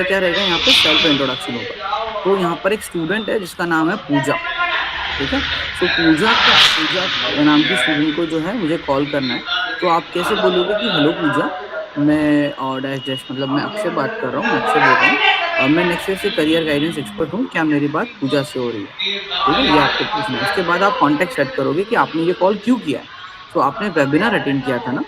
क्या रहेगा यहाँ पे सेल्फ इंट्रोडक्शन होगा। तो यहाँ पर एक स्टूडेंट है जिसका नाम है पूजा, ठीक है। सो पूजा नाम की स्टूडेंट को जो है मुझे कॉल करना है। तो आप कैसे बोलोगे कि हेलो पूजा, मैं और डैश डैश मतलब मैं अक्षय बात कर रहा हूँ, मैं अक्षय बोल रहा हूँ, मैं नेक्स्ट ईयर से करियर गाइडेंस एक्सपर्ट हूँ, क्या मेरी बात पूजा से हो रही है? ठीक है, ये आपको पूछना है। उसके बाद आप कॉन्टेक्ट सेट करोगे कि आपने ये कॉल क्यों किया है। तो आपने वेबिनार अटेंड किया था ना?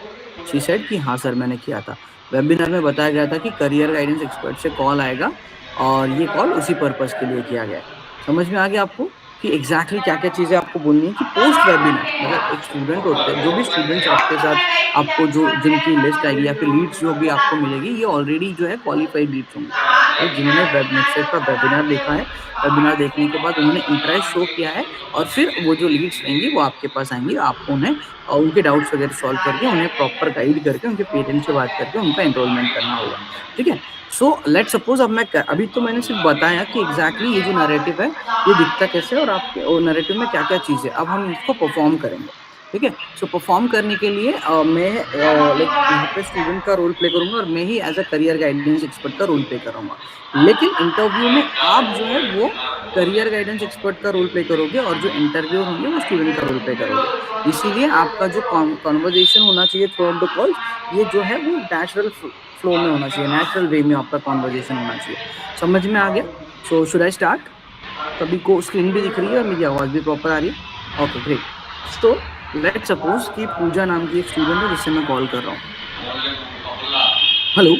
शी सेड कि हाँ सर मैंने किया था। वेबिनार में बताया गया था कि करियर गाइडेंस एक्सपर्ट से कॉल आएगा और ये कॉल उसी पर्पस के लिए किया गया है। समझ में आ गया आपको कि एग्जैक्टली क्या क्या चीजें आपको बोलनी है कि पोस्ट वेबिनार मतलब एक स्टूडेंट होते हैं, जो भी स्टूडेंट्स आपके साथ आपको जो जिनकी लिस्ट आएगी या फिर लीड्स जो भी आपको मिलेगी, ये ऑलरेडी जो है क्वालिफाइड लीड्स होंगे, राइट, जिन्होंने वेब नेक्स्ट वेब का वेबिनार देखा है। वेबिनार देखने के बाद उन्होंने इंटरेस्ट शो किया है और फिर वो जो लीड्स रहेंगी वो आपके पास आएंगी, आपको उन्हें उनके डाउट्स वगैरह सॉल्व करके उन्हें प्रॉपर गाइड करके उनके पेरेंट्स से बात करके उनका एनरोलमेंट करना होगा, ठीक है। सो लेट सपोज अब अभी तो मैंने सिर्फ बताया कि एग्जैक्टली ये जो नैरेटिव है ये दिखता कैसे है और आपके नैरेटिव में क्या क्या चीज है। अब हम इसको परफॉर्म करेंगे, ठीक है। सो परफॉर्म करने के लिए मैं लाइक यहाँ पे स्टूडेंट का रोल प्ले करूंगा और मैं ही as a career guidance expert का रोल प्ले करूंगा। लेकिन इंटरव्यू में आप जो है वो करियर गाइडेंस एक्सपर्ट का रोल प्ले करोगे और जो इंटरव्यू होंगे वो स्टूडेंट का रोल प्ले करोगे। इसीलिए आपका जो कॉन्वर्जेशन होना चाहिए थ्रू आउट द कॉल, ये जो है वो नेचुरल फ्लो में होना चाहिए, नेचुरल वे में आपका कॉन्वर्जेशन होना चाहिए। समझ में आ गया? So should I start? सभी को स्क्रीन भी दिख रही है और मेरी आवाज भी प्रॉपर आ रही है? Okay great. तो लेट सपोज कि पूजा नाम की एक स्टूडेंट है जिससे मैं कॉल कर रहा हूँ। हेलो,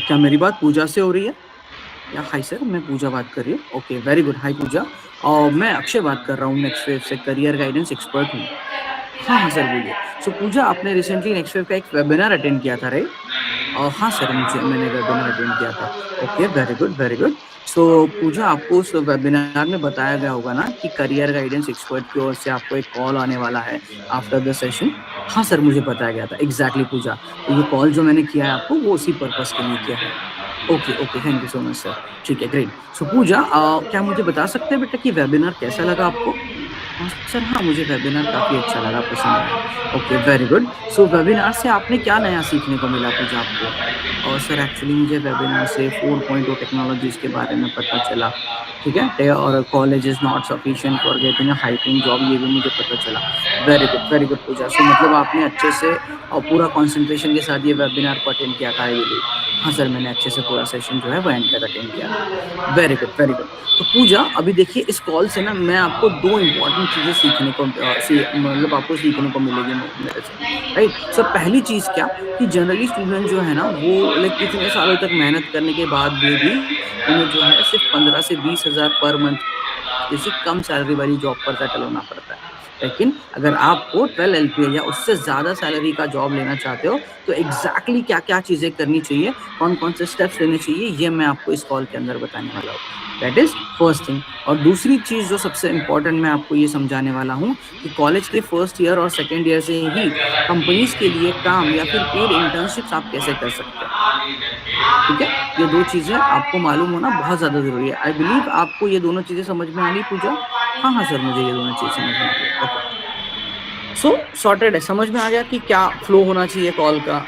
क्या मेरी बात पूजा से हो रही है? या हाय सर, मैं पूजा बात कर रही हूँ। ओके वेरी गुड, हाय पूजा, मैं अक्षय बात कर रहा हूँ, नेक्स्ट वेव से करियर गाइडेंस एक्सपर्ट हूँ। हाँ हाँ सर बोलिए। सो पूजा, आपने रिसेंटली नेक्स्ट वेव का एक वेबिनार अटेंड किया था राइट? हाँ सर, मैंने वेबिनार अटेंड किया था। Okay very good very good. So Pooja, आपको उस वेबिनार में बताया गया होगा ना कि करियर गाइडेंस एक्सपर्ट की ओर से आपको एक कॉल आने वाला है आफ्टर द सेशन? हाँ सर, मुझे बताया गया था एग्जैक्टली पूजा। तो ये कॉल जो मैंने किया है आपको वो उसी पर्पस के लिए किया है। Okay okay, thank you so much sir. ठीक है ग्रेट। सो पूजा, क्या मुझे बता सकते हैं बेटा कि वेबिनार कैसा लगा आपको? सर हाँ, मुझे वेबिनार काफी अच्छा लगा, पसंद आया। Okay very good. So webinar से आपने क्या नया सीखने को मिला पूजा आपको? और सर एक्चुअली मुझे वेबिनार से 4.0 टेक्नोलॉजीज के बारे में पता चला, ठीक है, और college is not sufficient for getting a high paying job, ये भी मुझे पता चला। वेरी गुड पूजा। सो मतलब आपने अच्छे से और पूरा कंसंट्रेशन के साथ ये वेबिनार को अटेंड किया था, आई बिलीव। हाँ सर, मैंने अच्छे से पूरा सेशन जो है वो एंड तक अटेंड किया था। Very good very good. तो पूजा, अभी देखिए इस कॉल से ना मैं आपको दो इंपॉर्टेंट चीजें सीखने को मतलब आपको सीखने को मिलेगी मेरे से, राइट। सो पहली चीज क्या कि जनरली स्टूडेंट जो है ना वो लाइक इतने सालों तक मेहनत करने के बाद भी उन्हें जो है सिर्फ 15 से 20 हजार पर मंथ जैसी कम सैलरी वाली जॉब पर सेटल होना पड़ता है। लेकिन अगर आपको 12 LPA या उससे ज्यादा सैलरी का जॉब लेना चाहते हो तो एग्जैक्टली क्या क्या चीजें करनी चाहिए, कौन कौन से स्टेप्स लेने चाहिए, ये मैं आपको इस कॉल के अंदर बताने वाला हूँ। That is first thing. और दूसरी चीज जो सबसे इंपॉर्टेंट मैं आपको ये समझाने वाला हूँ कि कॉलेज के फर्स्ट ईयर और सेकेंड ईयर से ही कंपनीज के लिए काम या फिर पेड इंटर्नशिप्स आप कैसे कर सकते हैं, ठीक है। ये दो चीजें आपको मालूम होना बहुत ज्यादा जरूरी है। आई बिलीव आपको ये दोनों चीजें समझ में आ गई पूजा? हाँ हाँ सर, मुझे ये दोनों चीजें समझ में आ गई। ओके, सो सॉर्टेड है, समझ में आ गया कि क्या फ्लो होना चाहिए कॉल का,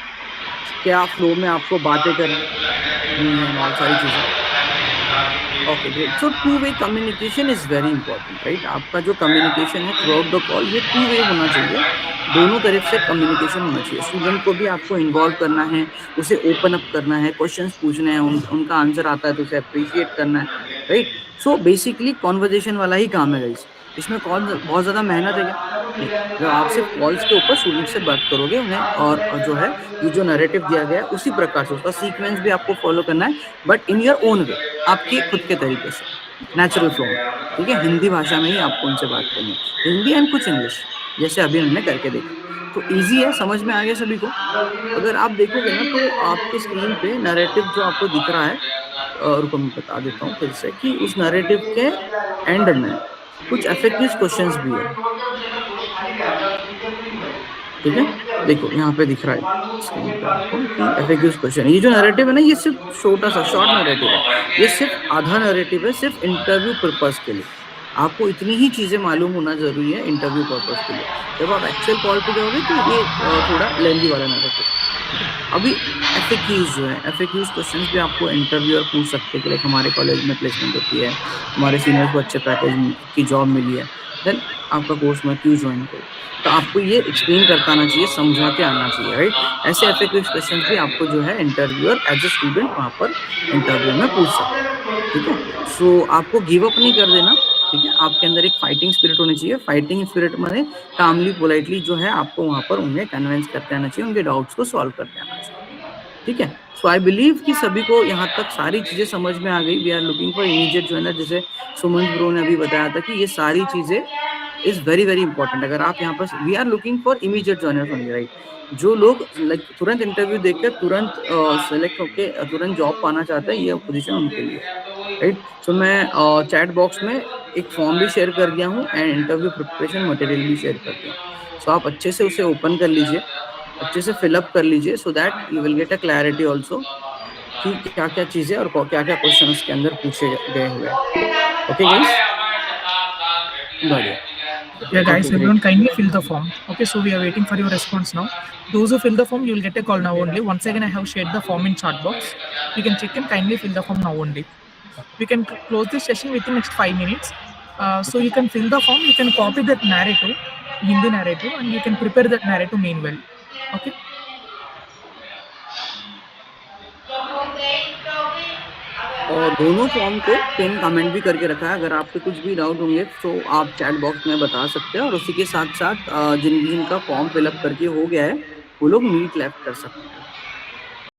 क्या फ्लो में आपको बातें करनी है, और सारी चीजें। Okay great. So two way communication is very important, right. आपका जो कम्युनिकेशन है थ्रू आउट द कॉल ये टू वे होना चाहिए, दोनों तरफ से कम्युनिकेशन होना चाहिए। स्टूडेंट को भी आपको इन्वॉल्व करना है, उसे ओपन अप करना है, क्वेश्चंस पूछने हैं, उनका आंसर आता है तो उसे अप्रिशिएट करना है, राइट। सो बेसिकली कॉन्वर्जेशन वाला ही काम है गाइस। इसमें कौन बहुत ज्यादा मेहनत है क्या? नहीं। जब आप सिर्फ कॉल्स के ऊपर स्टूडेंट से बात करोगे उन्हें और जो है ये जो नैरेटिव दिया गया है उसी प्रकार से उसका सीक्वेंस भी आपको फॉलो करना है, but in your own way, आपके खुद के तरीके से, नेचुरल फ्लो में, ठीक है। हिंदी भाषा में ही आपको उनसे बात करनी है, हिंदी एंड कुछ इंग्लिश, जैसे अभी हमने करके देखा। तो इजी है, समझ में आ गया सभी को? अगर आप देखोगे ना तो आपके स्क्रीन पे नैरेटिव जो आपको दिख रहा है, रुको मैं बता देता हूँ फिर से कि उस नैरेटिव के एंड में कुछ एफएक्यू क्वेश्चंस भी है, ठीक है। देखो यहाँ पे दिख रहा है स्क्रीन पे आपको कि एफएक्यूज क्वेश्चन, ये जो नैरेटिव है ना ये सिर्फ छोटा सा शॉर्ट नैरेटिव है, ये सिर्फ आधा नैरेटिव है, सिर्फ इंटरव्यू पर्पस के लिए। आपको इतनी ही चीजें मालूम होना जरूरी है इंटरव्यू पर्पस के लिए। जब आप एक्चुअल कॉल पे जाओगे तो ये थोड़ा लेंदी वाला नैरेटिव, ठीक है। अभी एफएक्यूज जो है, एफएक्यूज क्वेश्चंस भी आपको इंटरव्यूअर पूछ सकते हैं कि लाइक हमारे कॉलेज में प्लेसमेंट होती है, हमारे सीनियर्स को अच्छे पैकेज की जॉब मिली है, देन आपका कोर्स मैं क्यों ज्वाइन करूँ? तो आपको ये एक्सप्लेन करता आना चाहिए, समझा के आना चाहिए, राइट? ऐसे एफएक्यूज क्वेश्चंस भी आपको जो है इंटरव्यूअर एज अ स्टूडेंट वहां पर इंटरव्यू में पूछ सकता है, ठीक है? सो आपको गिव अप नहीं कर देना, ठीक है? आपके अंदर एक फाइटिंग स्पिरिट होनी चाहिए। फाइटिंग स्पिरिट माने कामली पोलाइटली जो है आपको वहां पर उन्हें कन्विंस करते आना चाहिए, उनके डाउट्स को सॉल्व करते आना चाहिए, ठीक है? सो आई बिलीव कि सभी को यहाँ तक सारी चीजें समझ में आ गई। We are looking for immediate joiner, जैसे सुमन ब्रो ने अभी बताया था कि ये सारी चीजें इज वेरी वेरी इंपॉर्टेंट। अगर आप यहाँ पर we are looking for immediate joiners only, right? जो लोग लाइक तुरंत इंटरव्यू देकर तुरंत सेलेक्ट होके तुरंत जॉब पाना चाहते हैं, ये पोजीशन उनके लिए, राइट? सो मैं चैट बॉक्स में एक फॉर्म भी शेयर कर दिया हूँ एंड इंटरव्यू प्रिपरेशन मटेरियल भी शेयर कर दिया हूँ। सो आप अच्छे से उसे ओपन कर लीजिए, अच्छे से फिलअप कर लीजिए, so that you will get a clarity also कि क्या क्या चीजें और क्या क्या क्वेश्चन उसके अंदर पूछे गए हुए हैं। ओके गाइस, बढ़िया। Yeah, guys, okay everyone great. kindly fill the form. Okay, so we are waiting for your response now. Those who fill the form, you will get a call now only. Once again, I have shared the form in chat box. You can check and kindly fill the form now only. We can close this session within next 5 minutes. So you can fill the form. You can copy that narrative, Hindi narrative, and you can prepare that narrative meanwhile. Okay. और दोनों form को pin comment भी करके रखा है। अगर आपके कुछ भी डाउट होंगे तो आप चैट बॉक्स में बता सकते हैं, और उसी के साथ साथ जिनका फॉर्म फिलअप करके हो गया है वो लोग मीट लेफ्ट कर सकते हैं।